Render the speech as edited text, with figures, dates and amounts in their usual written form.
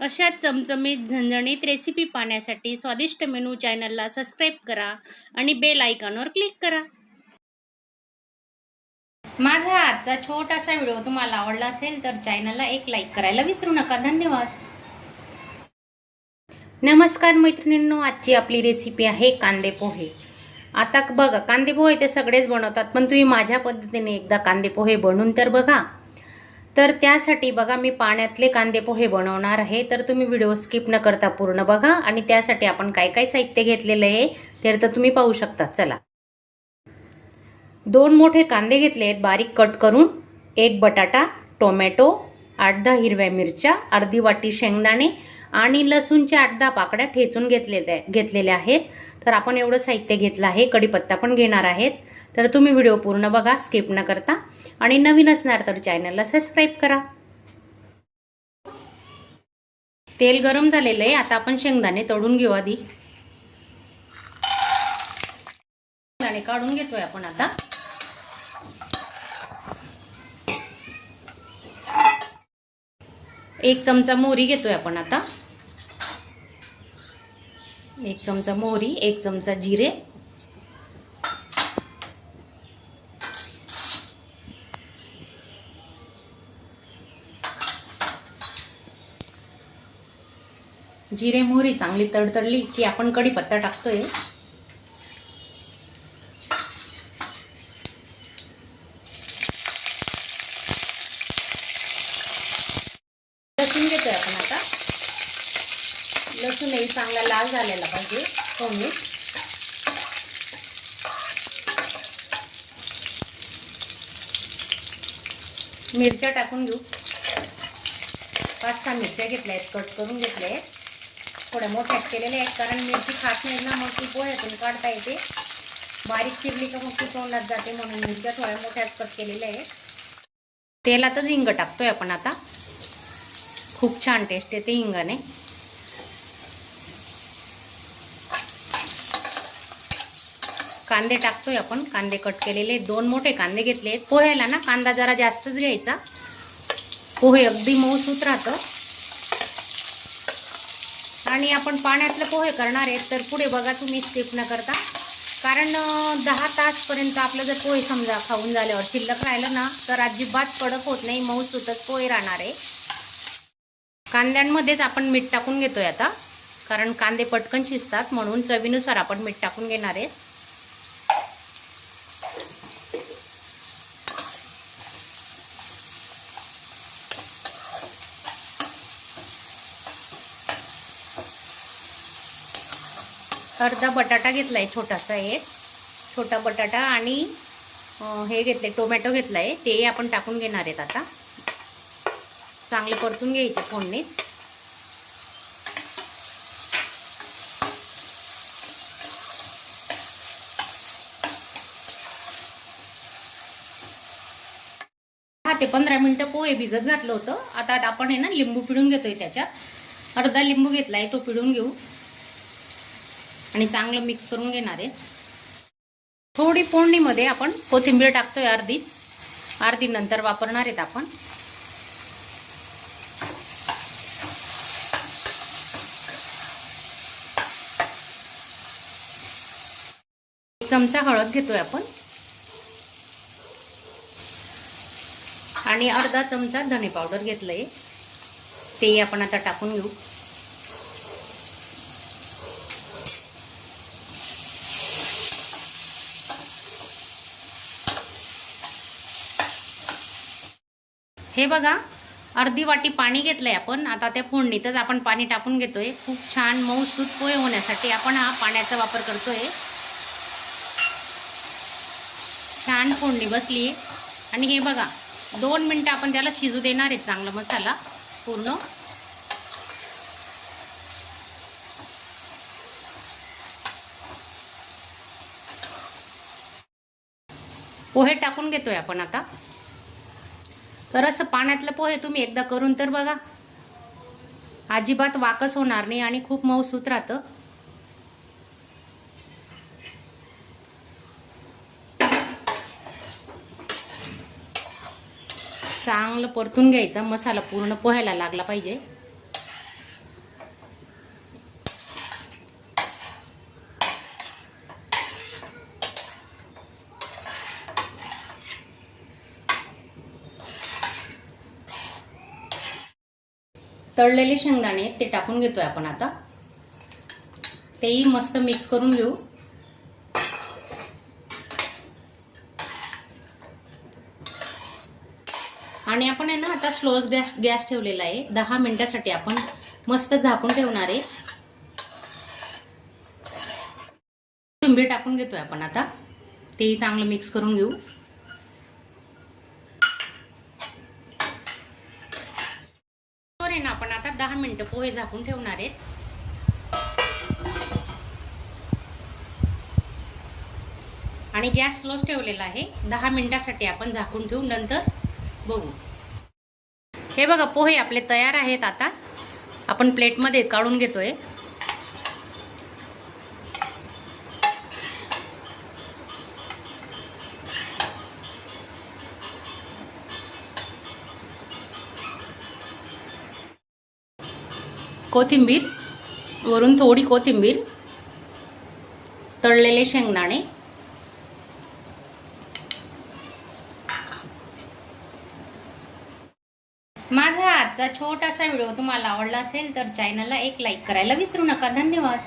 अशाच चमचमीत झणझणीत रेसिपी पाहण्यासाठी स्वादिष्ट मेनू चॅनलला सबस्क्राईब करा आणि बेल आयकॉनवर क्लिक करा. माझा आजचा छोटासा व्हिडिओ तुम्हाला आवडला असेल तर चॅनलला एक लाईक करायला विसरू नका. धन्यवाद. नमस्कार मैत्रिणींनो, आजची आपली रेसिपी आहे कांदे पोहे. आता बघा, कांदे पोहे ते सगळेच बनवतात, पण तुम्ही माझ्या पद्धतीने एकदा कांदे पोहे बनवून तर बघा. तर त्यासाठी बघा, मी पाण्यातले कांदे पोहे बनवणार आहे, तर तुम्ही व्हिडिओ स्किप न करता पूर्ण बघा. आणि त्यासाठी आपण काय काय साहित्य घेतलेलं आहे तर तुम्ही पाहू शकता. चला, 2 मोठे कांदे घेतले आहेत बारीक कट करून, 1 बटाटा, टोमॅटो, 8-10 हिरव्या मिरच्या, अर्धी वाटी शेंगदाणे आणि लसूणच्या 8-10 पाकळ्या ठेचून घेतलेल्या आहेत. तर आपण एवढं साहित्य घेतलं आहे. कढीपत्ता पण घेणार आहेत. तर तुम्ही व्हिडिओ पूर्ण बघा स्किप न करता, आणि नवीन असणार तर चॅनलला सबस्क्राईब करा. तेल गरम झालेलं आहे. आता आपण शेंगदाणे तळून घेऊ. आधी शेंगदाणे काढून घेतोय आपण. आता एक चमचा मोहरी घेतोय आपण. आता 1 चमचा मोहरी, 1 चमचा जिरे, जिरे मोहरी चांगली तडतडली की आपण कढीपत्ता टाकतोय. लसूण घेतोय आपण. आता लसूणही चांगला लाल झालेला पाहिजे. फोडणी मिरच्या टाकून घेऊ. 5-6 मिरच्या घेतल्या आहेत, कट करून घेतल्या आहेत. थोड्या मोठ्याच केलेल्या आहेत, कारण मिरची खात नाही ना, मग ती पोह्यातून काढता येते. बारीक चिरली का मग ती तोंडात जाते, म्हणून मिरच्या थोड्या मोठ्याच कट केलेल्या आहेत. तेलातच हिंग टाकतोय आपण. आता खूप छान टेस्ट येते हिंगाने. कांदे टाकतोय आपण. कांदे कट केलेले 2 मोठे कांदे घेतले. पोह्याला ना कांदा जरा जास्तच घ्यायचा, पोहे अगदी मऊसूत राहतं. आणि आपण पाण्यातले पोहे करणार आहेत, तर पुढे बघा तुम्ही स्किप न करता, कारण 10 तासपर्यंत आपलं जर पोहे समजा खाऊन झाल्यावर शिल्लक राहिलं ना, तर अजिबात कडक होत नाही, मऊसूतच पोहे राहणार आहे. कांद्यांमध्येच आपण मीठ टाकून घेतोय आता, कारण कांदे पटकन शिजतात, म्हणून चवीनुसार आपण मीठ टाकून घेणार आहे. अर्धा बटाटा घेतलाय, छोटासा एक छोटा बटाटा, आणि हे घेतले टोमॅटो घेतलाय, ते आपण टाकून घेणार आहेत. आता चांगले परतून घ्यायचे फोडणीत. ते 15 मिनिटं पोहे भिजत घातलं होतं. आता आपण आहे ना लिंबू पिळून घेतोय. त्याच्यात अर्धा लिंबू घेतलाय, तो पिळून घेऊ आणि चांगलं मिक्स करून घेणार आहे. थोडी फोडणीमध्ये आपण कोथिंबीर टाकतोय, अर्धी नंतर वापरणार आहेत आपण. एक चमचा हळद घेतोय आपण, आणि अर्धा चमचा धने पावडर घेतलंय, ते आपण आता टाकून घेऊ. हे बघा, अर्धी वाटी पाणी घेतलंय आपण. आता त्या फोडणीतच आपण पाणी टाकून घेतोय. खूप छान मऊसूत पोहे होण्यासाठी आपण हा पाण्याचा वापर करतोय. छान फोडणी बसली. आणि हे बघा, 2 मिनिटं आपण त्याला शिजू देणार आहे, चांगला मसाला पूर्ण. पोहे टाकून घेतोय आपण आता. तर असं पाण्यातलं पोहे तुम्ही एकदा करून तर बघा, अजिबात वाकस होणार नाही आणि खूप मऊसूत राहतं. चांगलं परतून घ्यायचा, मसाला पूर्ण पोह्याला लागला पाहिजे. तळलेले शेंगदाणे ते टाकून घेतोय आपण आता. तेही मस्त मिक्स करून घेऊ. आणि आपण आहे ना आता स्लो गॅस ठेवलेला आहे. 10 मिनिटासाठी आपण मस्त झाकून ठेवणार आहे. कोथिंबीर टाकून घेतोय आपण आता. तेही चांगलं मिक्स करून घेऊ. ना आपण आता 10 मिनिटं पोहे झाकून ठेवणार आहेत. आणि गॅस स्लोच ठेवलेला आहे. 10 मिनिटासाठी आपण झाकून ठेवू, नंतर बघू. हे बघा पोहे आपले तयार आहेत. आता आपण प्लेटमध्ये काढून घेतोय. कोथिंबीर, वरून थोडी कोथिंबीर, तळलेले शेंगदाणे, माझा आजचा छोटासा व्हिडिओ तुम्हाला आवडला असेल तर चॅनलला एक लाईक करायला विसरू नका. धन्यवाद.